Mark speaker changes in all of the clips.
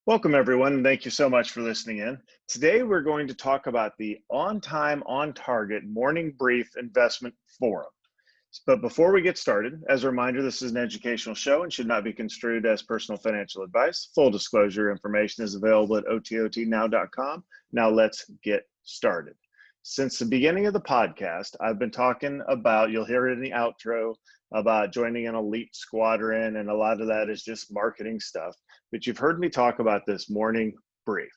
Speaker 1: Welcome, everyone, and thank you so much for listening in. Today, we're going to talk about the On Time, On Target Morning Brief Investment Forum. But before we get started, as a reminder, this is an educational show and should not be construed as personal financial advice. Full disclosure information is available at ototnow.com. Now, let's get started. Since the beginning of the podcast, I've been talking about, you'll hear it in the outro, about joining an elite squadron, and a lot of that is just marketing stuff. But you've heard me talk about this morning brief.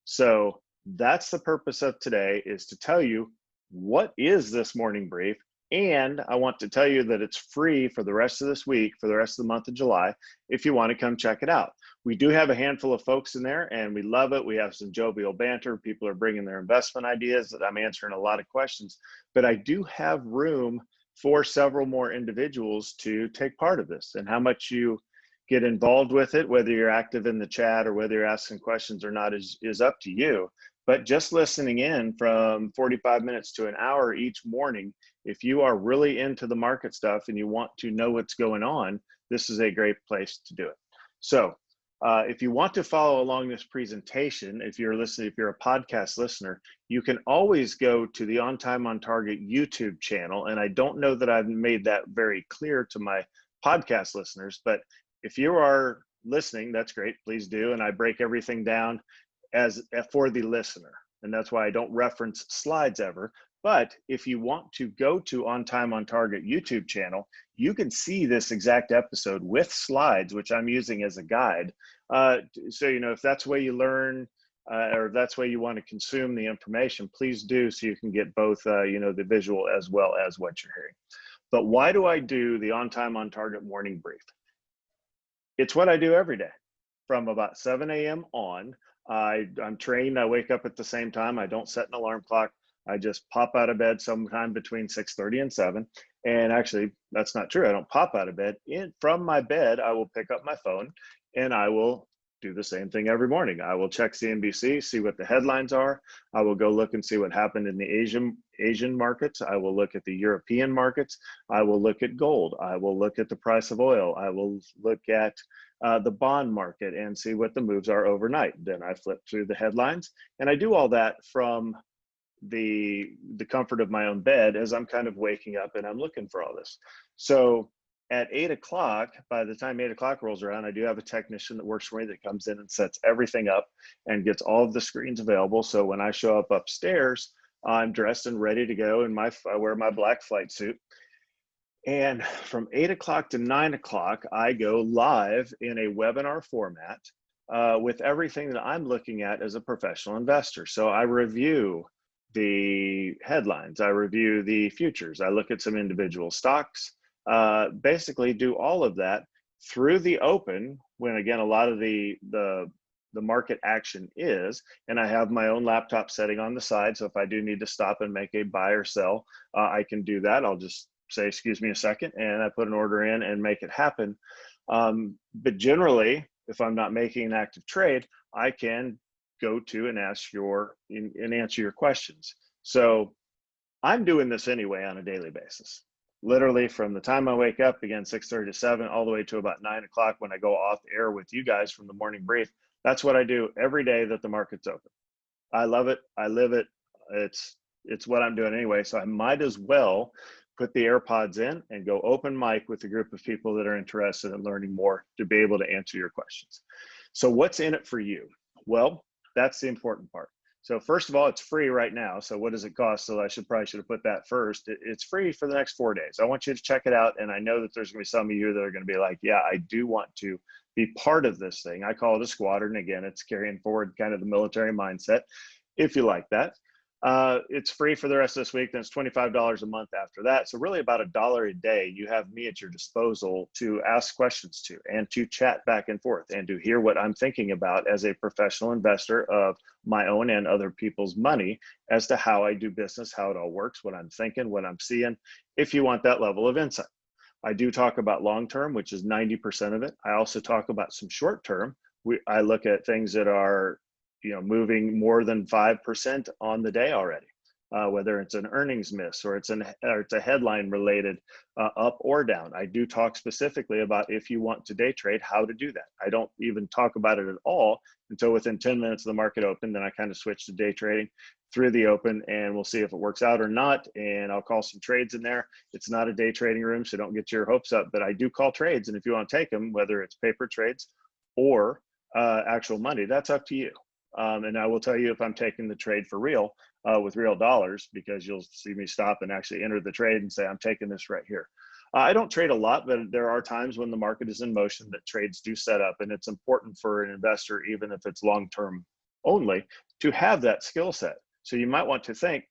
Speaker 1: So that's the purpose of today, is to tell you what is this morning brief. And I want to tell you that it's free for the rest of this week, for the rest of the month of July, if you want to come check it out. We do have a handful of folks in there and we love it. We have some jovial banter. People are bringing their investment ideas that I'm answering a lot of questions, but I do have room for several more individuals to take part of this. And how much you get involved with it, whether you're active in the chat or whether you're asking questions or not, is up to you. But just listening in from 45 minutes to an hour each morning, if you are really into the market stuff and you want to know what's going on, this is a great place to do it. So if you want to follow along this presentation, if you're a podcast listener, you can always go to the On Time On Target YouTube channel. And I don't know that I've made that very clear to my podcast listeners, but if you are listening, that's great, please do. And I break everything down as for the listener. And that's why I don't reference slides ever. But if you want to go to On Time On Target YouTube channel, you can see this exact episode with slides, which I'm using as a guide. So, if that's the way you learn, or if that's the way you want to consume the information, please do, so you can get both, the visual as well as what you're hearing. But why do I do the On Time On Target morning brief? It's what I do every day from about 7 a.m. on. I'm trained. I wake up at the same time. I don't set an alarm clock. I just pop out of bed sometime between 6:30 and 7. And actually, that's not true. I don't pop out of bed. From my bed, I will pick up my phone and I will do the same thing every morning. I will check CNBC, see what the headlines are. I will go look and see what happened in the Asian markets. I will look at the European markets. I will look at gold. I will look at the price of oil. I will look at the bond market and see what the moves are overnight. Then I flip through the headlines, and I do all that from the comfort of my own bed as I'm kind of waking up and I'm looking for all this. So at 8 o'clock, by the time 8 o'clock rolls around, I do have a technician that works for me that comes in and sets everything up and gets all of the screens available. So when I show up upstairs, I'm dressed and ready to go, and I wear my black flight suit. And from 8 o'clock to 9 o'clock, I go live in a webinar format with everything that I'm looking at as a professional investor. So I review the headlines, I review the futures, I look at some individual stocks, basically do all of that through the open, when again, a lot of the market action is, and I have my own laptop setting on the side. So if I do need to stop and make a buy or sell, I can do that. I'll just say, excuse me a second, and I put an order in and make it happen. But generally, if I'm not making an active trade, I can go to and answer your questions. So I'm doing this anyway on a daily basis. Literally from the time I wake up, again, 6:30 to 7, all the way to about 9 o'clock when I go off air with you guys from the morning brief. That's what I do every day that the market's open. I love it. I live it. It's what I'm doing anyway. So I might as well put the AirPods in and go open mic with a group of people that are interested in learning more to be able to answer your questions. So what's in it for you? Well, that's the important part. So first of all, it's free right now. So what does it cost? So I probably should have put that first. It's free for the next 4 days. I want you to check it out. And I know that there's going to be some of you that are going to be like, yeah, I do want to be part of this thing. I call it a squadron. Again, it's carrying forward kind of the military mindset, if you like that. It's free for the rest of this week. Then it's $25 a month after that. So really about $1 a day, you have me at your disposal to ask questions to, and to chat back and forth, and to hear what I'm thinking about as a professional investor of my own and other people's money, as to how I do business, how it all works, what I'm thinking, what I'm seeing, if you want that level of insight. I do talk about long-term, which is 90% of it. I also talk about some short-term. I look at things that are moving more than 5% on the day already. whether it's an earnings miss or it's a headline related up or down. I do talk specifically about, if you want to day trade, how to do that. I don't even talk about it at all until within 10 minutes of the market open. Then I kind of switch to day trading through the open, and we'll see if it works out or not. And I'll call some trades in there. It's not a day trading room, so don't get your hopes up, but I do call trades. And if you want to take them, whether it's paper trades or actual money, that's up to you. And I will tell you if I'm taking the trade for real, with real dollars, because you'll see me stop and actually enter the trade and say, I'm taking this right here. I don't trade a lot, but there are times when the market is in motion that trades do set up, and it's important for an investor, even if it's long-term only, to have that skill set. So you might want to think,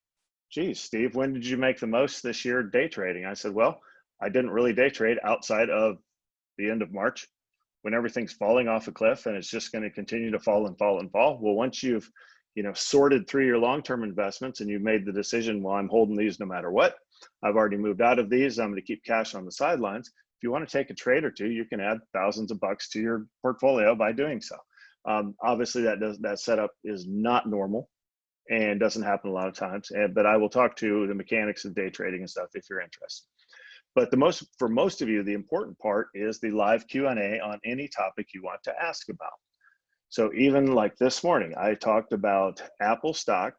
Speaker 1: geez, Steve, when did you make the most this year day trading? I said, well, I didn't really day trade outside of the end of March, when everything's falling off a cliff and it's just going to continue to fall and fall and fall. Well, once you've sorted through your long-term investments and you've made the decision, well, I'm holding these no matter what. I've already moved out of these. I'm going to keep cash on the sidelines. If you want to take a trade or two, you can add thousands of bucks to your portfolio by doing so. Obviously, that setup is not normal and doesn't happen a lot of times. But I will talk to the mechanics of day trading and stuff if you're interested. But for most of you, the important part is the live Q&A on any topic you want to ask about. So even like this morning, I talked about Apple stock,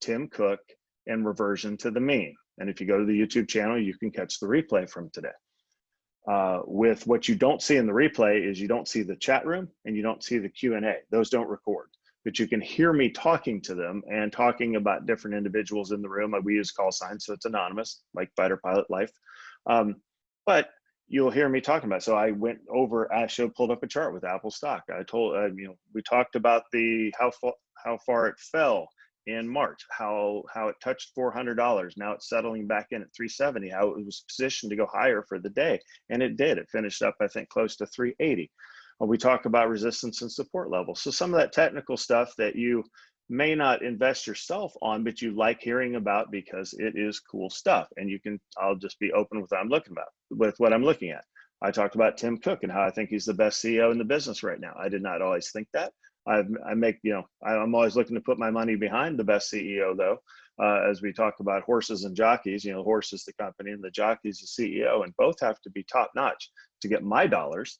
Speaker 1: Tim Cook, and reversion to the mean. And if you go to the YouTube channel, you can catch the replay from today. With what you don't see in the replay is you don't see the chat room and you don't see the Q&A. Those don't record, but you can hear me talking to them and talking about different individuals in the room. We use call signs, so it's anonymous, like Fighter Pilot Life. But you'll hear me talking about it. So I went over, pulled up a chart with Apple stock. I told, we talked about how far it fell in March, how it touched $400. Now it's settling back in at 370, how it was positioned to go higher for the day. And it did. It finished up, I think, close to 380. We talk about resistance and support levels. So some of that technical stuff that you may not invest yourself on, but you like hearing about because it is cool stuff. And I'll just be open with what I'm looking at. I talked about Tim Cook and how I think he's the best CEO in the business right now. I did not always think that. I'm always looking to put my money behind the best CEO though. As we talk about horses and jockeys, horse is the company and the jockey's the CEO, and both have to be top notch to get my dollars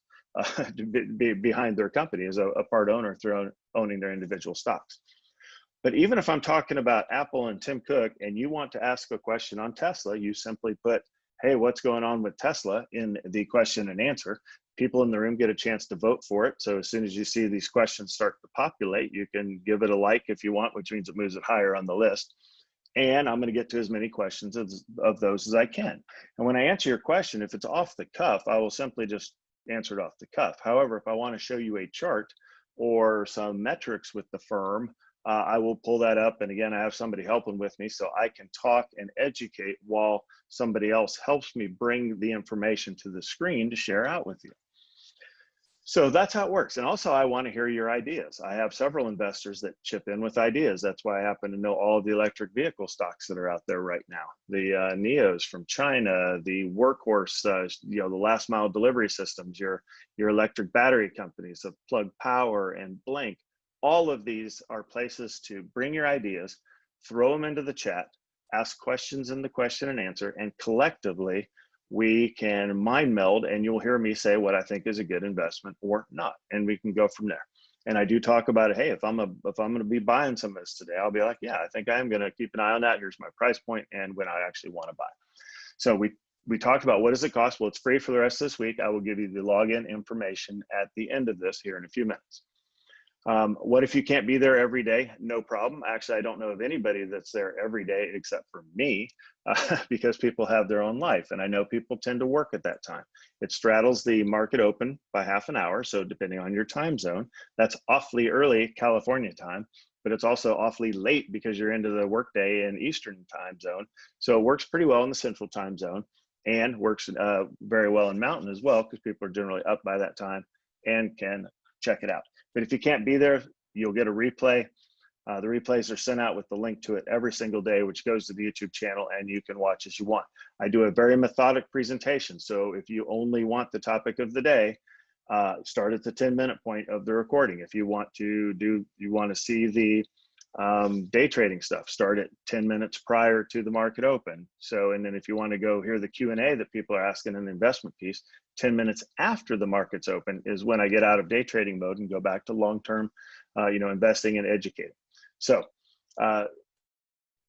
Speaker 1: to be behind their company as a part owner through owning their individual stocks. But even if I'm talking about Apple and Tim Cook and you want to ask a question on Tesla, you simply put, hey, what's going on with Tesla in the question and answer. People in the room get a chance to vote for it. So as soon as you see these questions start to populate, you can give it a like if you want, which means it moves it higher on the list. And I'm going to get to as many questions of those as I can. And when I answer your question, if it's off the cuff, I will simply just answer it off the cuff. However, if I want to show you a chart or some metrics with the firm, I will pull that up. And again, I have somebody helping with me so I can talk and educate while somebody else helps me bring the information to the screen to share out with you. So that's how it works. And also, I want to hear your ideas. I have several investors that chip in with ideas. That's why I happen to know all of the electric vehicle stocks that are out there right now. The NIOs from China, the workhorse, the last mile delivery systems, your electric battery companies of Plug Power and Blink. All of these are places to bring your ideas, throw them into the chat, ask questions in the question and answer, and collectively we can mind meld, and you'll hear me say what I think is a good investment or not, and we can go from there. And I do talk about it. Hey, if I'm going to be buying some of this today, I'll be like, yeah, I think I am going to keep an eye on that. Here's my price point and when I actually want to buy. So we talked about what does it cost. Well, it's free for the rest of this week. I will give you the login information at the end of this here in a few minutes. What if you can't be there every day? No problem. Actually, I don't know of anybody that's there every day except for me, because people have their own life. And I know people tend to work at that time. It straddles the market open by half an hour. So depending on your time zone, that's awfully early California time, but it's also awfully late because you're into the workday in Eastern time zone. So it works pretty well in the Central time zone and works very well in Mountain as well, because people are generally up by that time and can check it out. But if you can't be there, you'll get a replay. The replays are sent out with the link to it every single day, which goes to the YouTube channel, and you can watch as you want. I do a very methodic presentation. So if you only want the topic of the day, start at the 10-minute point of the recording. If you want to see the Day trading stuff, start at 10 minutes prior to the market open. So, and then if you want to go hear the Q&A that people are asking in the investment piece, 10 minutes after the market's open is when I get out of day trading mode and go back to long-term, investing and educating. So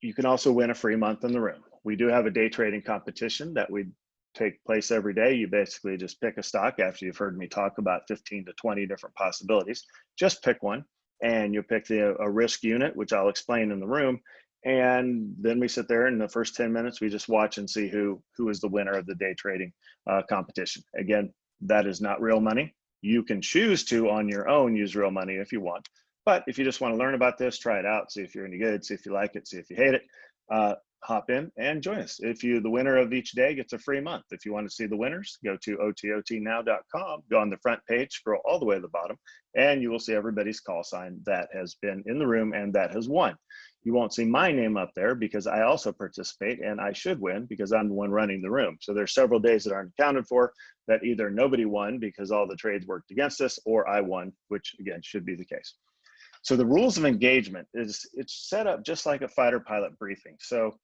Speaker 1: you can also win a free month in the room. We do have a day trading competition that we take place every day. You basically just pick a stock after you've heard me talk about 15 to 20 different possibilities. Just pick one, and you'll pick a risk unit, which I'll explain in the room. And then we sit there in the first 10 minutes, we just watch and see who is the winner of the day trading competition. Again, that is not real money. You can choose to, on your own, use real money if you want. But if you just want to learn about this, try it out, see if you're any good, see if you like it, see if you hate it, hop in and join us. The winner of each day gets a free month. If you want to see the winners, go to ototnow.com, go on the front page, scroll all the way to the bottom, and you will see everybody's call sign that has been in the room and that has won. You won't see my name up there because I also participate and I should win because I'm the one running the room. So there's several days that aren't accounted for that either nobody won because all the trades worked against us, or I won, which again should be the case. So the rules of engagement it's set up just like a fighter pilot briefing. So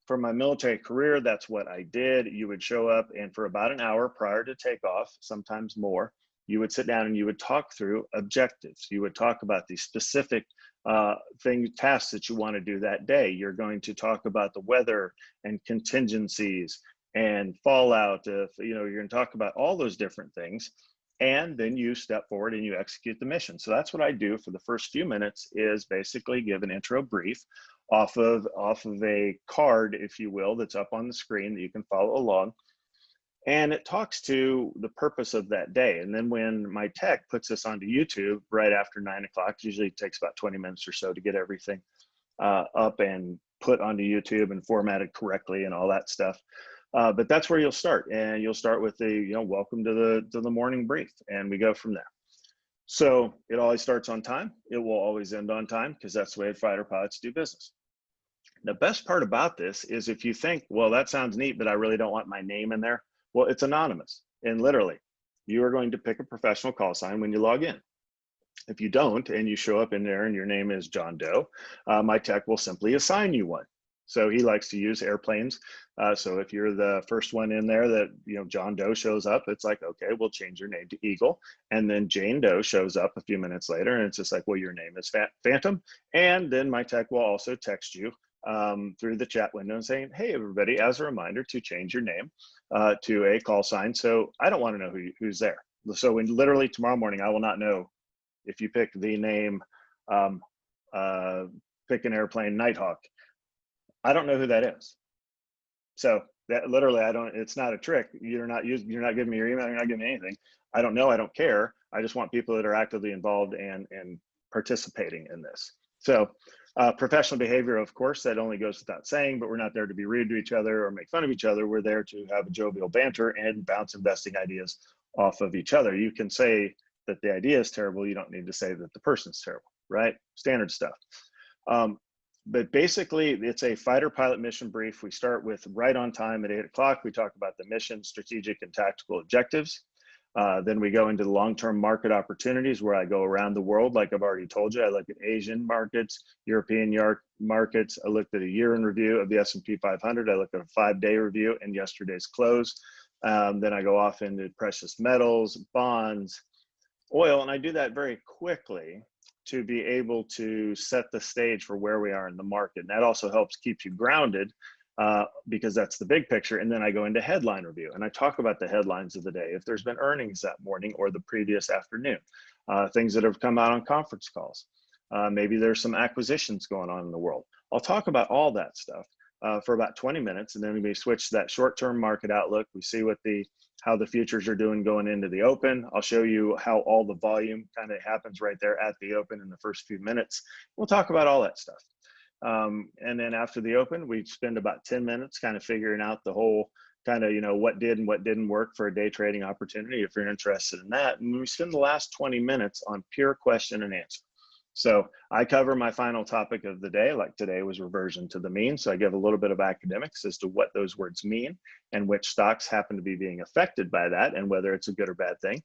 Speaker 1: for my military career, that's what I did. You would show up, and for about an hour prior to takeoff, sometimes more, you would sit down and you would talk through objectives. You would talk about the specific tasks that you want to do that day. You're going to talk about the weather and contingencies and fallout. You're going to talk about all those different things. And then you step forward and you execute the mission. So that's what I do for the first few minutes, is basically give an intro brief off of a card, if you will, that's up on the screen that you can follow along. And it talks to the purpose of that day. And then when my tech puts this onto YouTube right after 9 o'clock, usually it takes about 20 minutes or so to get everything up and put onto YouTube and formatted correctly and all that stuff. But that's where you'll start, and you'll start with the welcome to the morning brief, and we go from there. So it always starts on time. It will always end on time because that's the way fighter pilots do business. The best part about this is if you think, well, that sounds neat, but I really don't want my name in there. Well, it's anonymous, and literally, you are going to pick a professional call sign when you log in. If you don't, and you show up in there and your name is John Doe, my tech will simply assign you one. So he likes to use airplanes. So if you're the first one in there that, John Doe shows up, it's like, okay, we'll change your name to Eagle. And then Jane Doe shows up a few minutes later, and it's just like, well, your name is Phantom. And then my tech will also text you through the chat window and saying, hey, everybody, as a reminder to change your name to a call sign. So I don't want to know who's there. So literally tomorrow morning, I will not know if you pick the name, pick an airplane, Nighthawk. I don't know who that is. So that literally, it's not a trick. You're not giving me your email, you're not giving me anything. I don't know, I don't care. I just want people that are actively involved and participating in this. So professional behavior, of course, that only goes without saying, but we're not there to be rude to each other or make fun of each other. We're there to have a jovial banter and bounce investing ideas off of each other. You can say that the idea is terrible. You don't need to say that the person's terrible, right? Standard stuff. But basically, it's a fighter pilot mission brief. We start with right on time at 8 o'clock. We talk about the mission, strategic, and tactical objectives. Then we go into the long-term market opportunities, where I go around the world. Like I've already told you, I look at Asian markets, European markets. I looked at a year in review of the S&P 500. I looked at a 5-day review and yesterday's close. Then I go off into precious metals, bonds, oil, and I do that very quickly to be able to set the stage for where we are in the market. And that also helps keep you grounded because that's the big picture. And then I go into headline review and I talk about the headlines of the day. If there's been earnings that morning or the previous afternoon, things that have come out on conference calls. Maybe there's some acquisitions going on in the world. I'll talk about all that stuff for about 20 minutes. And then we switch to that short-term market outlook. We see how the futures are doing going into the open. I'll show you how all the volume kind of happens right there at the open in the first few minutes. We'll talk about all that stuff. And then after the open, we spend about 10 minutes kind of figuring out the whole kind of, what did and what didn't work for a day trading opportunity, if you're interested in that. And we spend the last 20 minutes on pure question and answer. So I cover my final topic of the day, like today was reversion to the mean. So I give a little bit of academics as to what those words mean and which stocks happen to be being affected by that and whether it's a good or bad thing.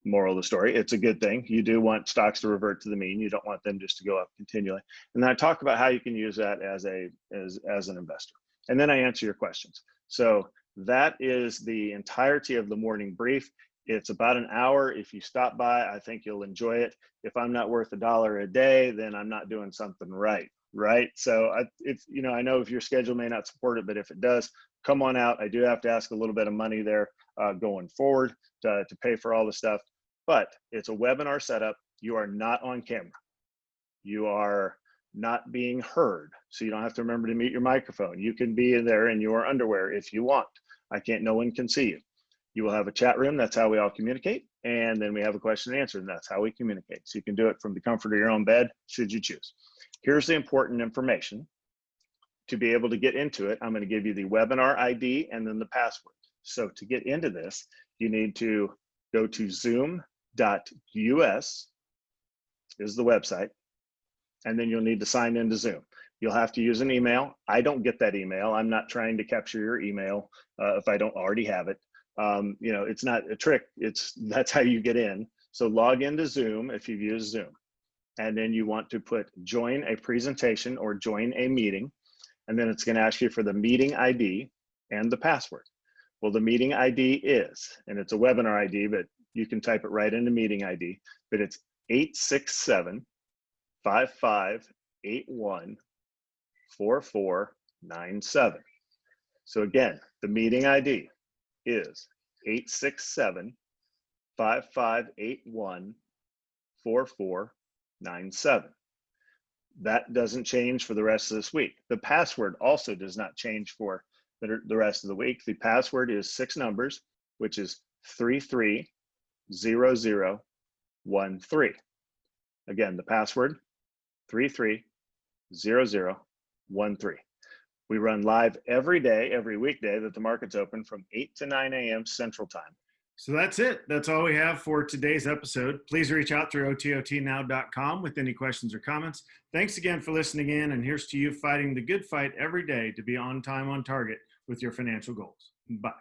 Speaker 1: moral of the story, it's a good thing. You do want stocks to revert to the mean. You don't want them just to go up continually. And then I talk about how you can use that as an investor. And then I answer your questions. So that is the entirety of the morning brief. It's about an hour. If you stop by, I think you'll enjoy it. If I'm not worth $1 a day, then I'm not doing something right. So I know if your schedule may not support it, but if it does, come on out. I do have to ask a little bit of money there going forward to pay for all the stuff, but it's a webinar setup. You are not on camera. You are not being heard. So you don't have to remember to mute your microphone. You can be in there in your underwear if you want. No one can see you. You will have a chat room. That's how we all communicate. And then we have a question and answer, and that's how we communicate. So you can do it from the comfort of your own bed, should you choose. Here's the important information. To be able to get into it, I'm going to give you the webinar ID and then the password. So to get into this, you need to go to zoom.us is the website, and then you'll need to sign into Zoom. You'll have to use an email. I don't get that email. I'm not trying to capture your email if I don't already have it. It's not a trick. That's how you get in. So log into Zoom if you've used Zoom. And then you want to put join a presentation or join a meeting. And then it's going to ask you for the meeting ID and the password. Well, the meeting ID is, and it's a webinar ID, but you can type it right into meeting ID, but it's 867-5581-4497. So again, the meeting ID is 867-5581-4497. That doesn't change for the rest of this week. The password also does not change for the rest of the week. The password is 6 numbers, which is 330013. Again, the password 330013. We run live every day, every weekday that the market's open from 8 to 9 a.m. Central Time.
Speaker 2: So that's it. That's all we have for today's episode. Please reach out through ototnow.com with any questions or comments. Thanks again for listening in, and here's to you fighting the good fight every day to be on time, on target with your financial goals. Bye.